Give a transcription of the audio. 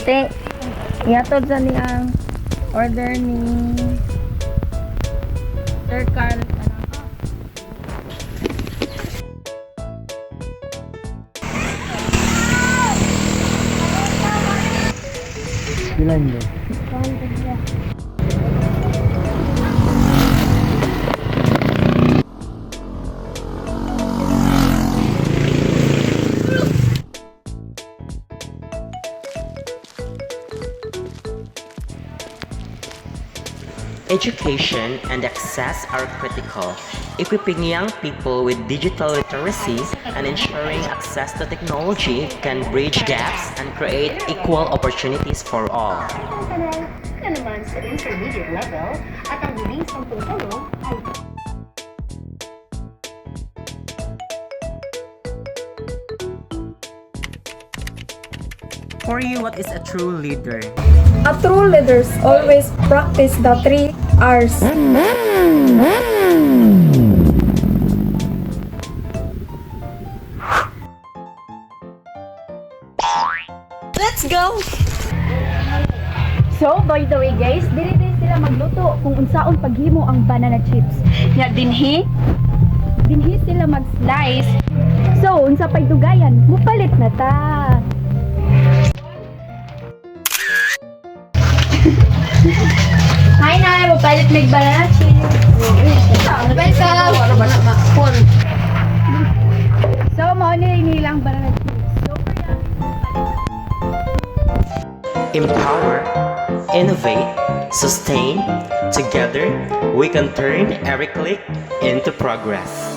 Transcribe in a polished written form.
Te, iatod sa niyang order ni Sir Carl. Bilan yun? Education and access are critical. Equipping young people with digital literacy and ensuring access to technology can bridge gaps and create equal opportunities for all. Kanal na naman sa intermediate level at ang huling 10 tanong ay For you, what is a true leader? A true leaders always practice the 3 R's. Let's go! So, by the way guys, dili din sila magluto kung unsaon paghimo ang banana chips. Nya dinhi sila mag-slice. So, unsa pay dugayan, mupalit na ta. Hi na, mupalit mig banana chips. Welcome. So, mao ni nilang banana chips. So, kaya Empower, innovate, sustain. Together, we can turn every click into progress.